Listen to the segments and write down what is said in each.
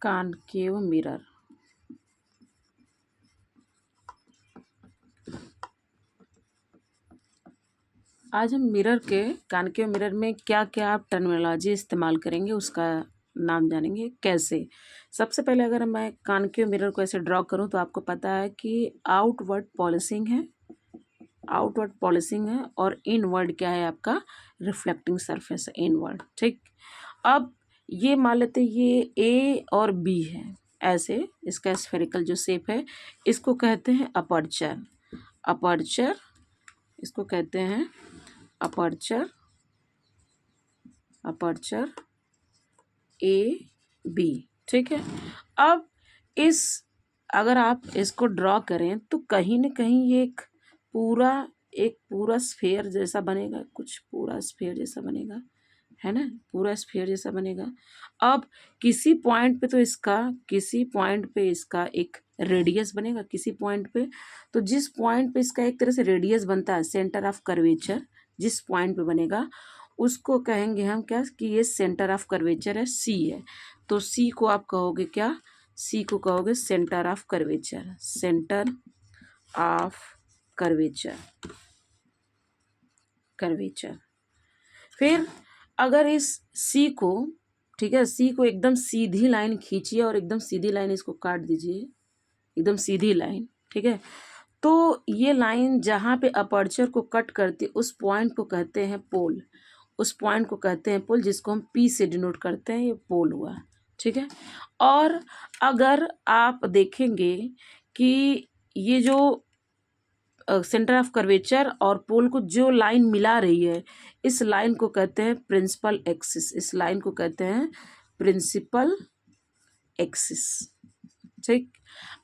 Concave mirror. आज हम mirror के कॉनकेव मिरर में क्या क्या आप टर्मिनोलॉजी इस्तेमाल करेंगे उसका नाम जानेंगे। कैसे? सबसे पहले अगर मैं कॉनकेव मिरर को ऐसे ड्रॉ करूं तो आपको पता है कि आउटवर्ड पॉलिशिंग है, आउटवर्ड पॉलिशिंग है, और इनवर्ड क्या है आपका रिफ्लेक्टिंग सरफेस है, इनवर्ड। ठीक, अब ये मान लेते ये ए और बी है, ऐसे इसका स्फेरिकल जो शेप है इसको कहते हैं अपर्चर। अपर्चर इसको कहते हैं अपर्चर, अपर्चर ए बी। ठीक है, अब इस अगर आप इसको ड्रॉ करें तो कहीं ना कहीं ये एक पूरा स्फेयर जैसा बनेगा, कुछ पूरा स्फेयर जैसा बनेगा, है ना, पूरा स्फीयर जैसा बनेगा। अब किसी पॉइंट पे तो किसी पॉइंट पे इसका एक रेडियस बनेगा, किसी पॉइंट पे। तो जिस पॉइंट पे इसका एक तरह से रेडियस बनता है, सेंटर ऑफ कर्वेचर जिस पॉइंट पे बनेगा उसको कहेंगे हम क्या, कि ये सेंटर ऑफ कर्वेचर है, सी है। तो सी को आप कहोगे क्या, सी को कहोगे centre of curvature, centre of curvature, curvature. फिर अगर इस सी को, ठीक है, सी को एकदम सीधी लाइन खींचिए और एकदम सीधी लाइन इसको काट दीजिए, एकदम सीधी लाइन। ठीक है, तो ये लाइन जहाँ पे अपर्चर को कट करती है उस पॉइंट को कहते हैं पोल, उस पॉइंट को कहते हैं पोल, जिसको हम पी से डिनोट करते हैं, ये पोल हुआ। ठीक है, और अगर आप देखेंगे कि ये जो सेंटर ऑफ कर्वेचर और पोल को जो लाइन मिला रही है इस लाइन को कहते हैं प्रिंसिपल एक्सिस, इस लाइन को कहते हैं प्रिंसिपल एक्सिस। ठीक,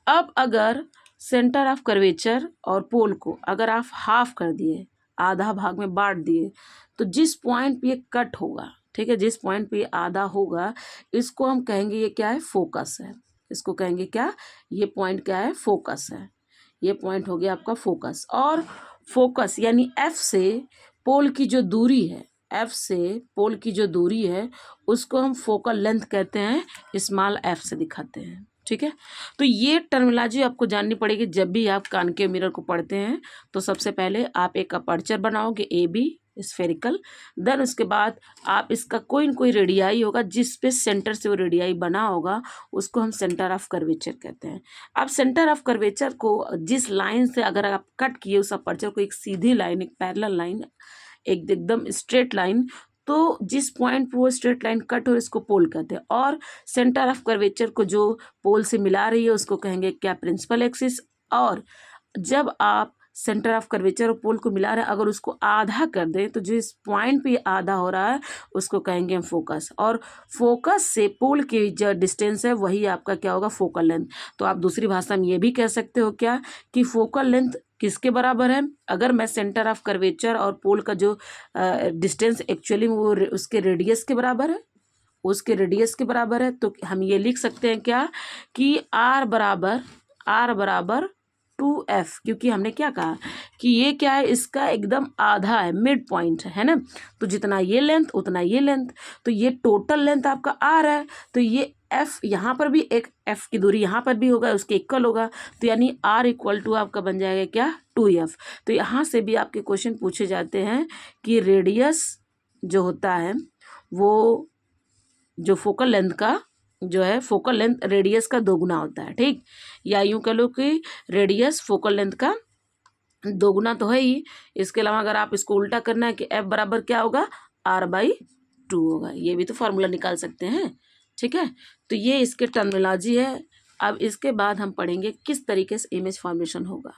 अब अगर सेंटर ऑफ कर्वेचर और पोल को अगर आप हाफ कर दिए, आधा भाग में बांट दिए, तो जिस पॉइंट पे ये कट होगा, ठीक है, जिस पॉइंट पे ये आधा होगा इसको हम कहेंगे ये क्या है, फोकस है। इसको कहेंगे क्या, ये पॉइंट क्या है, फोकस है। ये पॉइंट हो गया आपका फोकस। और फोकस यानी एफ से पोल की जो दूरी है, एफ से पोल की जो दूरी है उसको हम फोकल लेंथ कहते हैं, स्मॉल एफ से दिखाते हैं। ठीक है, तो ये टर्मिनोलॉजी आपको जाननी पड़ेगी जब भी आप कॉनकेव मिरर को पढ़ते हैं। तो सबसे पहले आप एक अपर्चर बनाओगे ए बी स्फेरिकल, देन उसके बाद आप इसका कोई न कोई रेडियाई होगा जिस पे सेंटर से वो रेडियाई बना होगा उसको हम सेंटर ऑफ कर्वेचर कहते हैं। अब सेंटर ऑफ कर्वेचर को जिस लाइन से अगर आप कट किए उस अपर्चर को, एक सीधी लाइन, एक पैरेलल लाइन, एक एकदम स्ट्रेट लाइन, तो जिस पॉइंट पर वो स्ट्रेट लाइन कट हो इसको पोल कहते हैं। और सेंटर ऑफ कर्वेचर को जो पोल से मिला रही है उसको कहेंगे क्या, प्रिंसिपल एक्सिस। और जब आप सेंटर ऑफ कर्वेचर और पोल को मिला रहे हैं अगर उसको आधा कर दें तो जिस पॉइंट पे आधा हो रहा है उसको कहेंगे हम फोकस। और फोकस से पोल की जो डिस्टेंस है वही आपका क्या होगा, फोकल लेंथ। तो आप दूसरी भाषा में ये भी कह सकते हो क्या, कि फोकल लेंथ किसके बराबर है, अगर मैं सेंटर ऑफ कर्वेचर और पोल का जो डिस्टेंस एक्चुअली वो उसके रेडियस के बराबर है, उसके रेडियस के बराबर है, तो हम ये लिख सकते हैं क्या, कि आर बराबर 2f। क्योंकि हमने क्या कहा कि ये क्या है, इसका एकदम आधा है, मिड पॉइंट है ना, तो जितना ये लेंथ उतना ये लेंथ, तो ये टोटल लेंथ आपका r है। तो ये f यहाँ पर भी एक f की दूरी यहाँ पर भी होगा, उसके इक्वल होगा, तो यानी r इक्वल टू आपका बन जाएगा क्या, 2f। तो यहाँ से भी आपके क्वेश्चन पूछे जाते हैं कि रेडियस जो होता है वो जो फोकल लेंथ का जो है, फोकल लेंथ रेडियस का दोगुना होता है। ठीक, या यूं कह लो कि रेडियस फोकल लेंथ का दोगुना तो है ही, इसके अलावा अगर आप इसको उल्टा करना है कि एफ बराबर क्या होगा, r/2 होगा, ये भी तो फार्मूला निकाल सकते हैं। ठीक है, तो ये इसके टर्मिनोलॉजी है। अब इसके बाद हम पढ़ेंगे किस तरीके से इमेज फॉर्मेशन होगा।